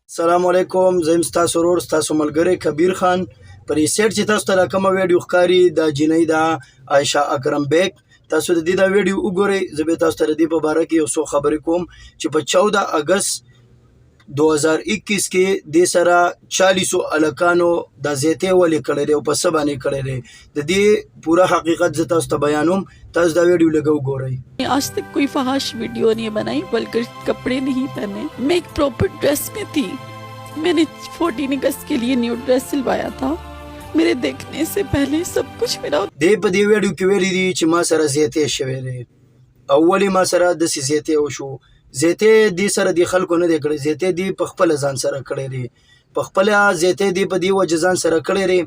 السلام علیکم، زه یم ستاسو ورور ستاسو ملګری کبیر خان. پر سیټ چې تاسو ته کومه ویډیو ښکاري د جنۍ د عایشه اکرم بیگ، تاسو د دې دا ویډیو وګورئ. زه به تاسو ته د دې په باره کې یو څو خبرې کوم چې په 14 اگست 2021 کې د سره 40 الکانو د زیته ولې کړی دی او په څه باندې کړی دی، د دې پورا حقیقت زه تاسو ته بیانوم. تاسو دا ویډیو لږ وګورئ. आज तक कोई फहाश वीडियो नहीं बनाई, वल्गर कपड़े नहीं पहने। मैं एक प्रॉपर ड्रेस में थी। मैंने 14 अगस्त के लिए न्यू ड्रेस सिलवाया था। मेरे देखने से पहले सब कुछ मेरा دې په دې ویډیو کې ویلي دي چې ما سره زیته شوی دی. اولی ما سره د زیته وشو. زیته دې سره د خلکو نه دی کړی، زیته دې په خپل ځان سره کړی دی. په خپل زیته دې په دې وجه ځان سره کړی دی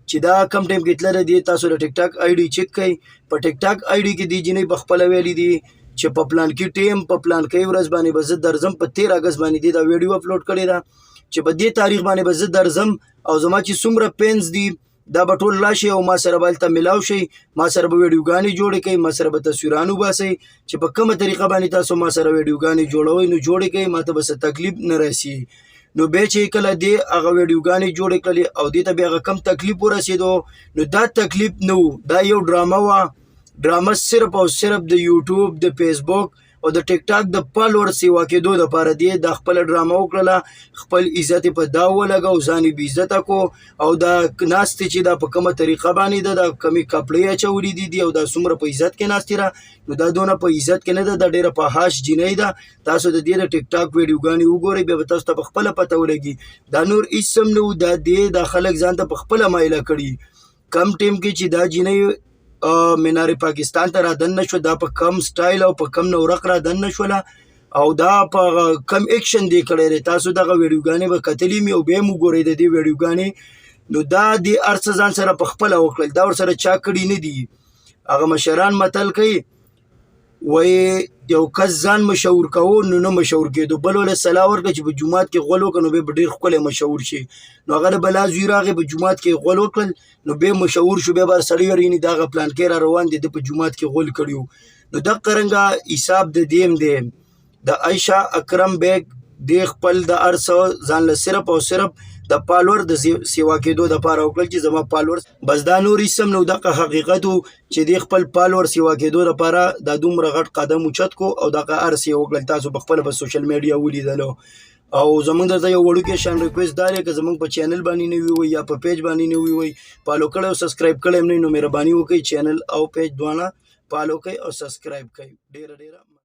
چې دا کم ټایم کې تللی دی. تاسو د ټیک ټاک آی ډي چیک کړئ. په ټیک ټاک آی ډي کې دې جنۍ په خپله ویلي دي چې په پلان کې ټیم په پلان کې ورځ باندې به زه درځم. په 13 اگست باندې دې دا ویډیو اپلوډ کړې ده چې په دې تاریخ باندې به زه درځم او زما چې څومره پینز دي دا به ټول راشي او ما سره به هلته میلاو شي. ما سره به ویډیوګانې جوړې کوئ، ما سره به تصویران وباسئ چې په کومه طریقه باندې تاسو ما سره ویډیوګانې جوړوئ نو جوړې کوئ، ما ته به څه تکلیف نه رسي. نو بیا چې کله دې هغه ویډیوګانې جوړې کړلې او دې ته بیا هغه کم تکلیف ورسېدو نو دا تکلیف نه و، دا یو ډرامه وه. ډرامه صرف او صرف د یوټیوب، د فیسبوک او د ټیک ټاک د فالوور سیوا کېدو دپاره دی دا خپله ډرامه وکړله. خپل عزت یې په دا ولګو، ځان یې بېعزته کو او دا ناستې چې دا په کومه طریقه باندې ده، دا کمې کپړې اچولي دي او دا څومره په عزت کې ناستې ده نو دا دونه په عزت کې نه ده، دا ډېره فحاش جنۍ ده. تاسو د دې د ټیک ټاک ویډیوګانې وګورئ، بیا به تاسو ته په خپله پته ولګي. دا نور هېڅ هم نه و، دا دی دا خلک ځان ته په خپله مایله کړي. کم ټیم کې چې دا جنۍ مینار پاکستان ته را دننه شوه، دا په کم سټایل او په کم نورق را دننه شوله او دا په کم ایکشن دی کړی دی. تاسو دغه ویډیوګانې به کتلي مې او بیا هم وګورئ د دې ویډیوګانې. نو دا د هر څه ځان سره په خپله وکړل، دا ورسره چا کړي نه دي. هغه مشران متل کوي وایي یو کس ځان مشهور کوو نو نه مشهور کېدو، بل وله صلاح ورکړه چې په جومات کې غول وکړه نو بیا به ډېر ښکلی مشهور شي. نو هغه د بلا زوی راغی په جومات کې غول وکړل نو بیا مشهور شو، بیا به هر سړی ویل یعنې د هغه پلانکۍ را روان دی، د په جومات کې غول کړي وو. نو دغه رنګه حساب د دې هم دی. د عایشه اکرم بیگ دې خپل د هر څه ځان له صرف او صرف د فالوور د سیوا کېدو دپاره وکړل چې زما فالوور بس دا نور هېڅ هم نه و، دغه حقیقت و چې دې خپل فالوور سیوا کېدو دپاره دا دومره غټ قدم اوچت کو او دغه هر څه یې وکړل. تاسو په خپله په سوشل میډیا ولیدلو او زمونږ درته یو وړوکی شان ریکویسټ دا دی که زمونږ په چینل باندې نوي وئ یا په پیج باندې نوي وئ، فالو کړی او سبسکرایب کړی هم نه نو مهرباني وکړئ چینل او پیج دواړه فالو کړئ او سبسکرایب کړئ. ډېره